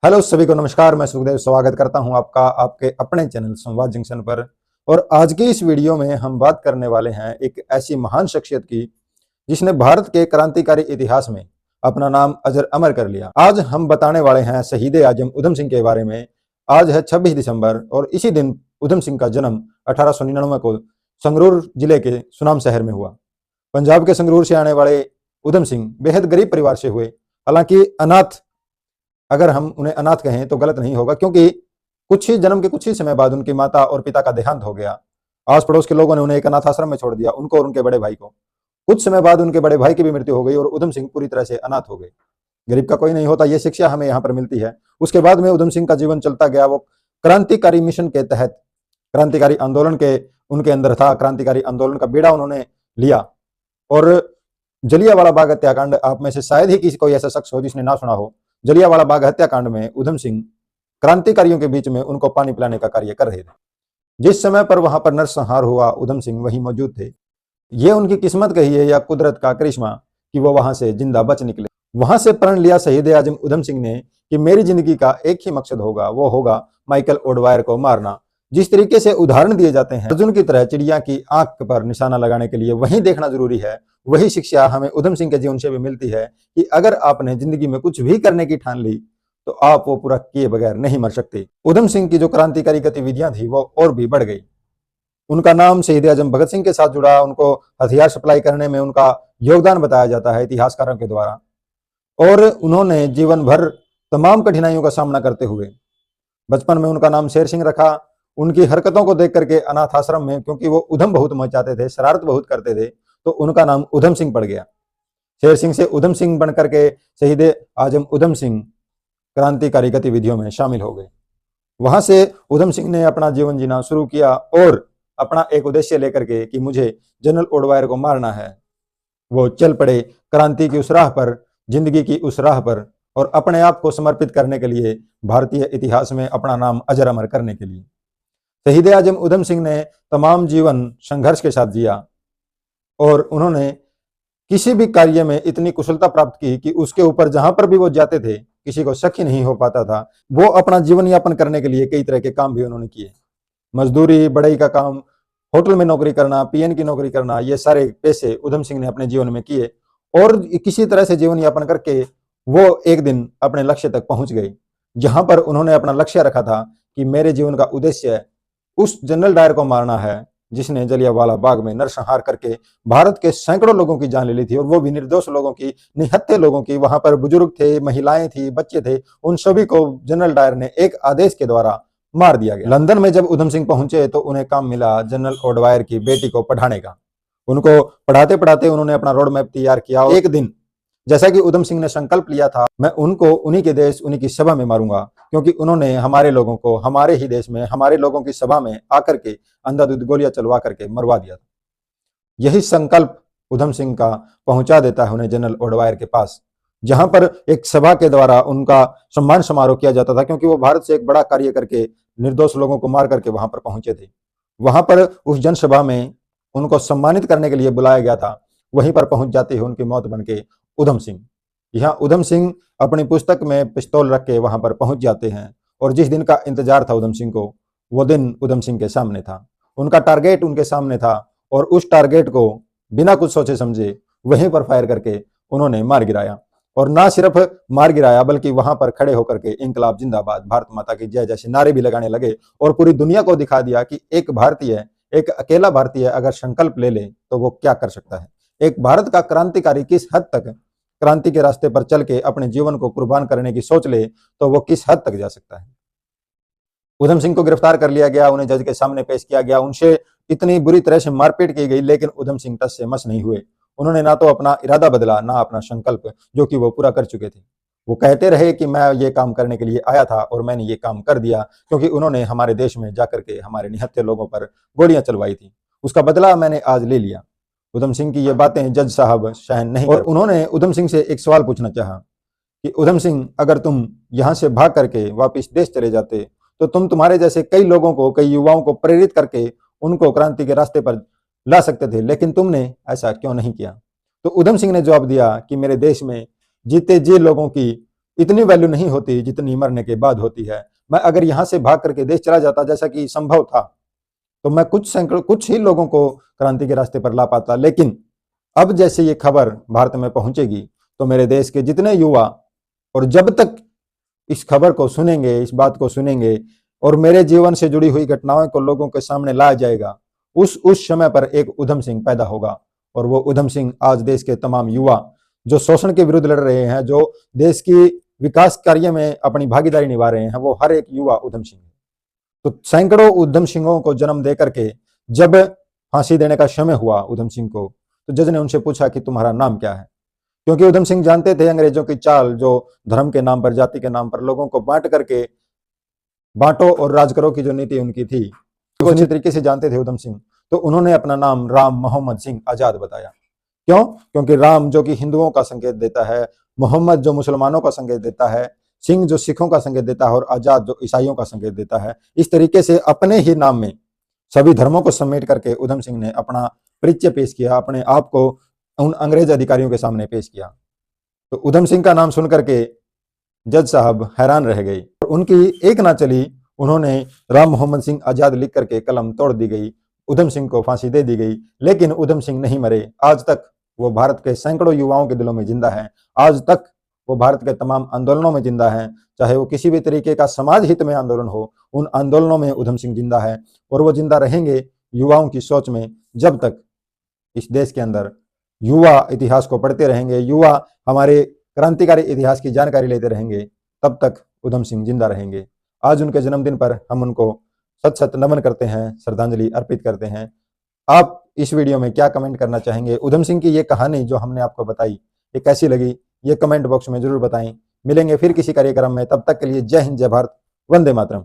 Hello सभी को नमस्कार। मैं सुखदेव स्वागत करता हूं आपका आपके अपने चैनल संवाद जंक्शन पर। और आज की इस वीडियो में हम बात करने वाले हैं एक ऐसी महान शख्सियत की जिसने भारत के क्रांतिकारी इतिहास में अपना नाम अजर अमर कर लिया। आज हम बताने वाले हैं शहीद आजम उधम सिंह के बारे में। आज है 26 दिसंबर और इसी दिन उधम सिंह का जन्म 1899 को संगरूर जिले के सुनाम शहर में हुआ। पंजाब के संगरूर से आने वाले उधम सिंह बेहद गरीब परिवार से हुए। हालांकि अनाथ, अगर हम उन्हें अनाथ कहें तो गलत नहीं होगा, क्योंकि जन्म के कुछ ही समय बाद उनकी माता और पिता का देहांत हो गया। आस पड़ोस के लोगों ने उन्हें एक अनाथ आश्रम में छोड़ दिया, उनको और उनके बड़े भाई को। कुछ समय बाद उनके बड़े भाई की भी मृत्यु हो गई और उधम सिंह पूरी तरह से अनाथ हो गए। गरीब का कोई नहीं होता, यह शिक्षा हमें यहाँ पर मिलती है। उसके बाद में उधम सिंह का जीवन चलता गया। वो क्रांतिकारी मिशन के तहत क्रांतिकारी आंदोलन के उनके अंदर था। क्रांतिकारी आंदोलन का बीड़ा उन्होंने लिया और जलियांवाला बाग हत्याकांड, आप में से शायद ही किसी कोई ऐसा शख्स हो जिसने ना सुना हो। जलियांवाला बाग हत्याकांड में उधम सिंह क्रांतिकारियों के बीच में उनको पानी पिलाने का कार्य कर रहे थे। जिस समय पर वहां पर नरसंहार हुआ, उधम सिंह वहीं मौजूद थे। ये उनकी किस्मत कहिए या कुदरत का करिश्मा कि वो वहां से जिंदा बच निकले। वहां से प्रण लिया शहीद आजम उधम सिंह ने कि मेरी जिंदगी का एक ही मकसद होगा, वो होगा माइकल ओडवायर को मारना। जिस तरीके से उदाहरण दिए जाते हैं अर्जुन की तरह चिड़िया की आंख पर निशाना लगाने के लिए, वही देखना जरूरी है। वही शिक्षा हमें उधम सिंह के जीवन से भी मिलती है कि अगर आपने जिंदगी में कुछ भी करने की ठान ली तो आप वो पूरा किए बगैर नहीं मर सकते। उधम सिंह की जो क्रांतिकारी गतिविधियां थी वो और भी बढ़ गई। उनका नाम शहीद आजम भगत सिंह के साथ जुड़ा। उनको हथियार सप्लाई करने में उनका योगदान बताया जाता है इतिहासकारों के द्वारा। और उन्होंने जीवन भर तमाम कठिनाइयों का सामना करते हुए, बचपन में उनका नाम शेर सिंह रखा। उनकी हरकतों को देख करके अनाथ आश्रम में, क्योंकि वो उधम बहुत मचाते थे, शरारत बहुत करते थे, तो उनका नाम उधम सिंह पड़ गया। शेर सिंह से उधम सिंह बन करके शहीद आजम उधम सिंह क्रांतिकारी गतिविधियों में शामिल हो गए। वहां से उधम सिंह ने अपना जीवन जीना शुरू किया और अपना एक उद्देश्य लेकर के कि मुझे जनरल ओडवायर को मारना है, वो चल पड़े क्रांति की उस राह पर, जिंदगी की उस राह पर, और अपने आप को समर्पित करने के लिए, भारतीय इतिहास में अपना नाम अजर अमर करने के लिए। शहीद आजम उधम सिंह ने तमाम जीवन संघर्ष के साथ जिया और उन्होंने किसी भी कार्य में इतनी कुशलता प्राप्त की कि उसके ऊपर जहां पर भी वो जाते थे किसी को शक ही नहीं हो पाता था। वो अपना जीवन यापन करने के लिए कई तरह के काम भी उन्होंने किए। मजदूरी, बढ़ई का काम, होटल में नौकरी करना, पीएन की नौकरी करना, ये सारे पेशे उधम सिंह ने अपने जीवन में किए और किसी तरह से जीवन यापन करके वो एक दिन अपने लक्ष्य तक पहुंच गए, जहां पर उन्होंने अपना लक्ष्य रखा था कि मेरे जीवन का उद्देश्य उस जनरल डायर को मारना है जिसने जलियांवाला बाग में नरसंहार करके भारत के सैकड़ों लोगों की जान ले ली थी, और वो भी निर्दोष लोगों की, निहत्थे लोगों की। वहां पर बुजुर्ग थे, महिलाएं थी, बच्चे थे, उन सभी को जनरल डायर ने एक आदेश के द्वारा मार दिया गया। लंदन में जब उधम सिंह पहुंचे तो उन्हें काम मिला जनरल ओडवायर की बेटी को पढ़ाने का। उनको पढ़ाते पढ़ाते उन्होंने अपना रोड मैप तैयार किया। एक दिन, जैसा कि उधम सिंह ने संकल्प लिया था, मैं उनको उन्हीं के देश, उन्हीं की सभा में मारूंगा, क्योंकि उन्होंने हमारे लोगों को हमारे ही देश में, हमारे लोगों की सभा में आकर के अंधाधुंध गोलियां चलवा करके मरवा दिया था। यही संकल्प उधम सिंह का पहुंचा देता है उन्हें जनरल ओडवायर के पास, जहां पर एक सभा के द्वारा उनका सम्मान समारोह किया जाता था, क्योंकि वो भारत से एक बड़ा कार्य करके निर्दोष लोगों को मार करके वहां पर पहुंचे थे। वहां पर उस जनसभा में उनको सम्मानित करने के लिए बुलाया गया था। वहीं पर पहुंच जाते ही उनकी मौत बन के उधम सिंह, यहाँ उधम सिंह अपनी पुस्तक में पिस्तौल रख के वहां पर पहुंच जाते हैं। और जिस दिन का इंतजार था उधम सिंह को, वो दिन उधम सिंह के सामने था। उनका टारगेट उनके सामने था और उस टारगेट को बिना कुछ सोचे समझे वहीं पर फायर करके उन्होंने मार गिराया। और ना सिर्फ मार गिराया, बल्कि वहां पर खड़े होकर के इंकलाब जिंदाबाद, भारत माता की जय जैसे नारे भी लगाने लगे और पूरी दुनिया को दिखा दिया कि एक भारतीय, एक अकेला भारतीय अगर संकल्प ले ले तो वो क्या कर सकता है। एक भारत का क्रांतिकारी किस हद तक क्रांति के रास्ते पर चल के अपने जीवन को कुर्बान करने की सोच ले तो वो किस हद तक जा सकता है। उधम सिंह को गिरफ्तार कर लिया गया, उन्हें जज के सामने पेश किया गया, उनसे इतनी बुरी तरह से मारपीट की गई, लेकिन उधम सिंह टस से मस नहीं हुए। उन्होंने ना तो अपना इरादा बदला, ना अपना संकल्प, जो कि वो पूरा कर चुके थे। वो कहते रहे कि मैं ये काम करने के लिए आया था और मैंने ये काम कर दिया, क्योंकि उन्होंने हमारे देश में जाकर के हमारे निहत्थे लोगों पर गोलियां चलवाई थी। उसका बदला मैंने आज ले लिया। उधम सिंह की ये बातें जज साहब सहन नहीं, और उन्होंने उधम सिंह से एक सवाल पूछना चाहा कि उधम सिंह, अगर तुम यहां से भाग करके वापिस देश चले जाते तो तुम तुम्हारे जैसे कई लोगों को, कई युवाओं को प्रेरित करके उनको क्रांति के रास्ते पर ला सकते थे, लेकिन तुमने ऐसा क्यों नहीं किया। तो उधम सिंह ने जवाब दिया कि मेरे देश में जीते जी लोगों की इतनी वैल्यू नहीं होती जितनी मरने के बाद होती है। मैं अगर यहाँ से भाग करके देश चला जाता, जैसा कि संभव था, तो मैं कुछ ही लोगों को क्रांति के रास्ते पर ला पाता। लेकिन अब जैसे ये खबर भारत में पहुंचेगी तो मेरे देश के जितने युवा, और जब तक इस खबर को सुनेंगे, इस बात को सुनेंगे और मेरे जीवन से जुड़ी हुई घटनाओं को लोगों के सामने लाया जाएगा, उस समय पर एक उधम सिंह पैदा होगा। और वो उधम सिंह आज देश के तमाम युवा जो शोषण के विरुद्ध लड़ रहे हैं, जो देश की विकास कार्य में अपनी भागीदारी निभा रहे हैं, वो हर एक युवा उधम सिंह है। तो सैकड़ों उधम सिंहों को जन्म दे करके जब फांसी देने का समय हुआ उधम सिंह को, तो जज ने उनसे पूछा कि तुम्हारा नाम क्या है, क्योंकि उधम सिंह जानते थे अंग्रेजों की चाल, जो धर्म के नाम पर, जाति के नाम पर लोगों को बांट करके, बांटो और राज करो की जो नीति उनकी थी, वो अच्छी तरीके से जानते थे उधम सिंह। तो उन्होंने अपना नाम राम मोहम्मद सिंह आजाद बताया। क्यों? क्योंकि राम जो कि हिंदुओं का संकेत देता है, मोहम्मद जो मुसलमानों का संकेत देता है, सिंह जो सिखों का संकेत देता है और आजाद जो ईसाइयों का संकेत देता है। इस तरीके से अपने ही नाम में सभी धर्मों को समेट करके उधम सिंह ने अपना परिचय पेश किया, अपने आप को उन अंग्रेज अधिकारियों के सामने पेश किया। तो उधम सिंह का नाम सुन करके जज साहब हैरान रह गई और उनकी एक ना चली, उन्होंने राम मोहम्मद सिंह आजाद लिख करके कलम तोड़ दी गई, उधम सिंह को फांसी दे दी गई। लेकिन उधम सिंह नहीं मरे। आज तक वो भारत के सैकड़ों युवाओं के दिलों में जिंदा है। आज तक वो भारत के तमाम आंदोलनों में जिंदा है, चाहे वो किसी भी तरीके का समाज हित में आंदोलन हो, उन आंदोलनों में उधम सिंह जिंदा है। और वो जिंदा रहेंगे युवाओं की सोच में, जब तक इस देश के अंदर युवा इतिहास को पढ़ते रहेंगे, युवा हमारे क्रांतिकारी इतिहास की जानकारी लेते रहेंगे, तब तक उधम सिंह जिंदा रहेंगे। आज उनके जन्मदिन पर हम उनको सत सत नमन करते हैं, श्रद्धांजलि अर्पित करते हैं। आप इस वीडियो में क्या कमेंट करना चाहेंगे? उधम सिंह की ये कहानी जो हमने आपको बताई, ये कैसी लगी? ये कमेंट बॉक्स में जरूर बताएं। मिलेंगे फिर किसी कार्यक्रम में, तब तक के लिए जय हिंद, जय भारत, वंदे मातरम।